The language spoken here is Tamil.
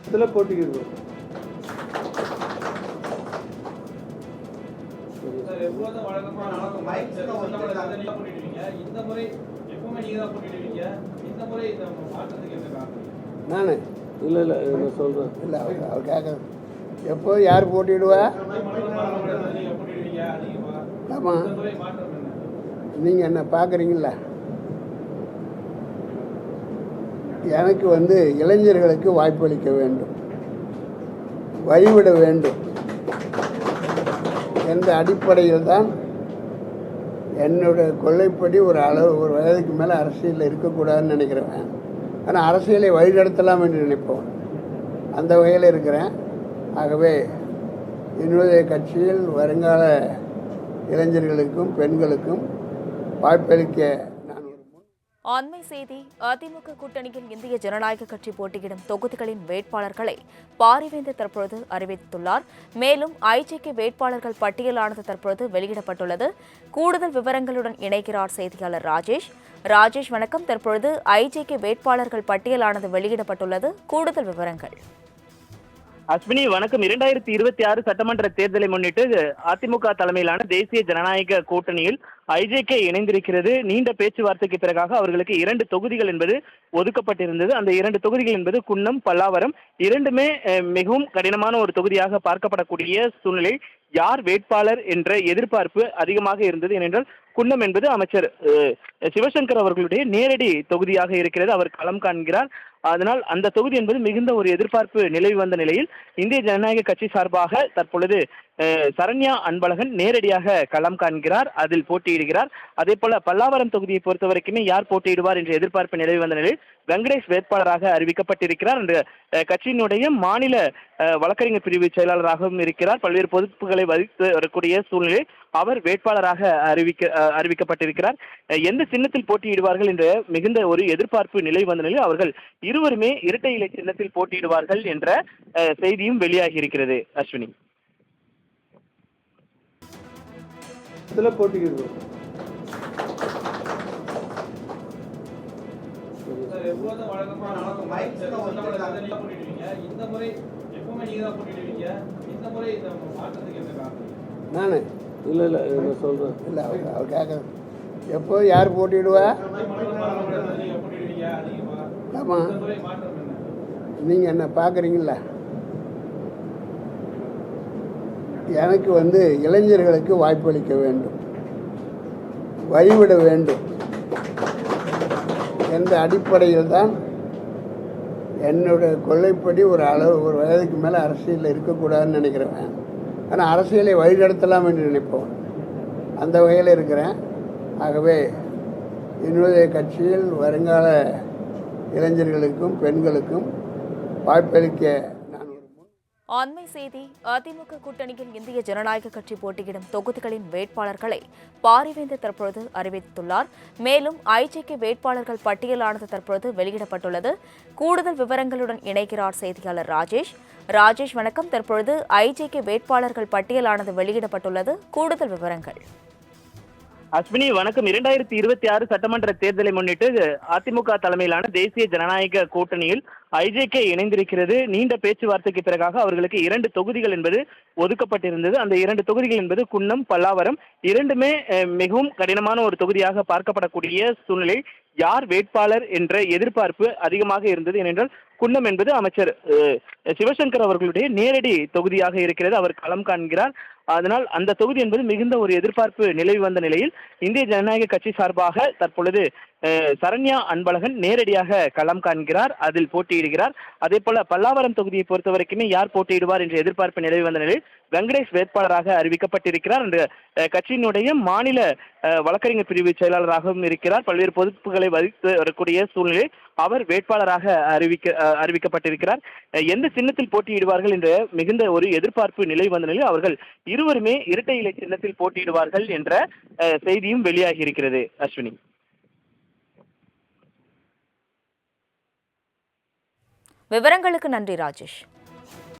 இதில் போட்டிக்கிறது நானே இல்லை இல்லை நான் சொல்கிறேன். இல்லை அவர் கேட்க எப்போ யார் போட்டிடுவா? ஆமாம், நீங்கள் என்ன பார்க்குறீங்களா? எனக்கு இளைஞர்களுக்கு வாய்ப்பளிக்க வேண்டும், வழிவிட வேண்டும் என்ற அடிப்படையில் தான் என்னுடைய கொள்கைப்படி ஒரு வயதுக்கு மேலே அரசியலில் இருக்கக்கூடாதுன்னு நினைக்கிறேன். ஆனால் அரசியலை வழிநடத்தலாம் என்று நினைப்போம். அந்த வகையில் இருக்கிறேன். ஆகவே என்னுடைய கட்சியில் வருங்கால இளைஞர்களுக்கும் பெண்களுக்கும் வாய்ப்பளிக்க நான் அண்மை செய்தி. அதிமுக கூட்டணியில் இந்திய ஜனநாயக கட்சி போட்டியிடும் தொகுதிகளின் வேட்பாளர்களை பாரிவேந்தர் தற்பொழுது அறிவித்துள்ளார். மேலும் ஐஜேகே வேட்பாளர்கள் பட்டியலானது தற்பொழுது வெளியிடப்பட்டுள்ளது. கூடுதல் விவரங்களுடன் இணைக்கிறார் செய்தியாளர் ராஜேஷ். ராஜேஷ் வணக்கம். தற்பொழுது ஐஜேகே வேட்பாளர்கள் பட்டியலானது வெளியிடப்பட்டுள்ளது. கூடுதல் விவரங்கள். அஸ்வினி வணக்கம். 2026 சட்டமன்ற தேர்தலை முன்னிட்டு அதிமுக தலைமையிலான தேசிய ஜனநாயக கூட்டணியில் ஐஜேகே இணைந்திருக்கிறது. நீண்ட பேச்சுவார்த்தைக்கு பிறகாக அவர்களுக்கு 2 தொகுதிகள் என்பது ஒதுக்கப்பட்டிருந்தது. அந்த 2 தொகுதிகள் என்பது குன்னம், பல்லாவரம். இரண்டுமே மிகவும் கடினமான ஒரு தொகுதியாக பார்க்கப்படக்கூடிய சூழ்நிலை. யார் வேட்பாளர் என்ற எதிர்பார்ப்பு அதிகமாக இருந்தது. ஏனென்றால் குன்னம் என்பது அமைச்சர் சிவசங்கர் அவர்களுடைய நேரடி தொகுதியாக இருக்கிறது. அவர் களம் காண்கிறார். அதனால் அந்த தொகுதி என்பது மிகுந்த ஒரு எதிர்பார்ப்பு நிலவி வந்த நிலையில் இந்திய ஜனநாயக கட்சி சார்பாக தற்பொழுது சரண்யா அன்பழகன் நேரடியாக களம் காண்கிறார், அதில் போட்டியிடுகிறார். அதே போல பல்லாவரம் தொகுதியை பொறுத்த வரைக்குமே யார் போட்டியிடுவார் என்ற எதிர்பார்ப்பு நிலவி வந்த நிலையில் வெங்கடேஷ் வேட்பாளராக அறிவிக்கப்பட்டிருக்கிறார். அந்த கட்சியினுடைய மாநில வழக்கறிஞர் பிரிவு செயலாளராகவும் இருக்கிறார். பல்வேறு பொறுப்புகளை வகித்து வரக்கூடிய சூழ்நிலை அவர் வேட்பாளராக அறிவிக்கப்பட்டிருக்கிறார். எந்த சின்னத்தில் போட்டியிடுவார்கள் என்ற மிகுந்த ஒரு எதிர்பார்ப்பு நிலை வந்த நிலையில் அவர்கள் இருவருமே இரட்டை இலை சின்னத்தில் போட்டியிடுவார்கள் என்ற செய்தியும் வெளியாகி இருக்கிறது. அஸ்வினி, போட்டிக்கிறது நானே இல்லை இல்லை நான் சொல்கிறேன். இல்லை அவர் கேட்க எப்போ யார் போட்டிடுவா? ஆமாம், நீங்கள் என்ன பார்க்குறீங்களா? எனக்கு இளைஞர்களுக்கு வாய்ப்பளிக்க வேண்டும், வழிவிட வேண்டும் என்ற அடிப்படையில் தான் என்னுடைய கொள்கைப்படி ஒரு வயதுக்கு மேலே அரசியலில் இருக்கக்கூடாதுன்னு நினைக்கிறேன். ஆனால் அரசியலை வழிநடத்தலாம் என்று நினைப்போம். அந்த வகையில் இருக்கிறேன். ஆகவே என்னுடைய கட்சியில் வருங்கால இளைஞர்களுக்கும் பெண்களுக்கும் வாய்ப்பளிக்க அண்மை செய்தி. அதிமுக கூட்டணியில் இந்திய ஜனநாயக கட்சி போட்டியிடும் தொகுதிகளின் வேட்பாளர்களை பாரிவேந்தர் தற்பொழுது அறிவித்துள்ளார். மேலும் ஐஜேகே வேட்பாளர்கள் பட்டியலானது தற்பொழுது வெளியிடப்பட்டுள்ளது. கூடுதல் விவரங்களுடன் இணைக்கிறார் செய்தியாளர் ராஜேஷ். ராஜேஷ் வணக்கம். தற்பொழுது ஐஜேகே வேட்பாளர்கள் பட்டியலானது வெளியிடப்பட்டுள்ளது. கூடுதல் விவரங்கள். அஸ்வினி வணக்கம். 2026 சட்டமன்ற தேர்தலை முன்னிட்டு அதிமுக தலைமையிலான தேசிய ஜனநாயக கூட்டணியில் ஐஜேகே இணைந்திருக்கிறது. நீண்ட பேச்சுவார்த்தைக்கு பிறகாக அவர்களுக்கு 2 தொகுதிகள் என்பது ஒதுக்கப்பட்டிருந்தது. அந்த 2 தொகுதிகள் என்பது குன்னம், பல்லாவரம். இரண்டுமே மிகவும் கடினமான ஒரு தொகுதியாக பார்க்கப்படக்கூடிய சூழ்நிலை. யார் வேட்பாளர் என்ற எதிர்பார்ப்பு அதிகமாக இருந்தது. ஏனென்றால் குன்னம் என்பது அமைச்சர் சிவசங்கர் அவர்களுடைய நேரடி தொகுதியாக இருக்கிறது. அவர் களம் காண்கிறார். அதனால் அந்த தொகுதி என்பது மிகுந்த ஒரு எதிர்பார்ப்பு நிலவி வந்த நிலையில் இந்திய ஜனநாயக கட்சி சார்பாக தற்பொழுது சரண்யா அன்பழகன் நேரடியாக களம் காண்கிறார், அதில் போட்டியிடுகிறார். அதே போல பல்லாவரம் தொகுதியை பொறுத்த வரைக்குமே யார் போட்டியிடுவார் என்ற எதிர்பார்ப்பு நிலவி வந்த நிலையில் வெங்கடேஷ் வேட்பாளராக அறிவிக்கப்பட்டிருக்கிறார். அந்த கட்சியினுடைய மாநில வழக்கறிஞர் பிரிவு செயலாளராகவும் இருக்கிறார். பல்வேறு பொறுப்புகளை வகித்து வரக்கூடிய சூழ்நிலை அவர் வேட்பாளராக அறிவிக்கப்பட்டிருக்கிறார். எந்த சின்னத்தில் போட்டியிடுவார்கள் என்ற மிகுந்த ஒரு எதிர்பார்ப்பு நிலை வந்த நிலையில் அவர்கள் இருவருமே இரட்டை இலை சின்னத்தில் போட்டியிடுவார்கள் என்ற செய்தியும் வெளியாகி இருக்கிறது. அஸ்வினி, விவரங்களுக்கு நன்றி ராஜேஷ்.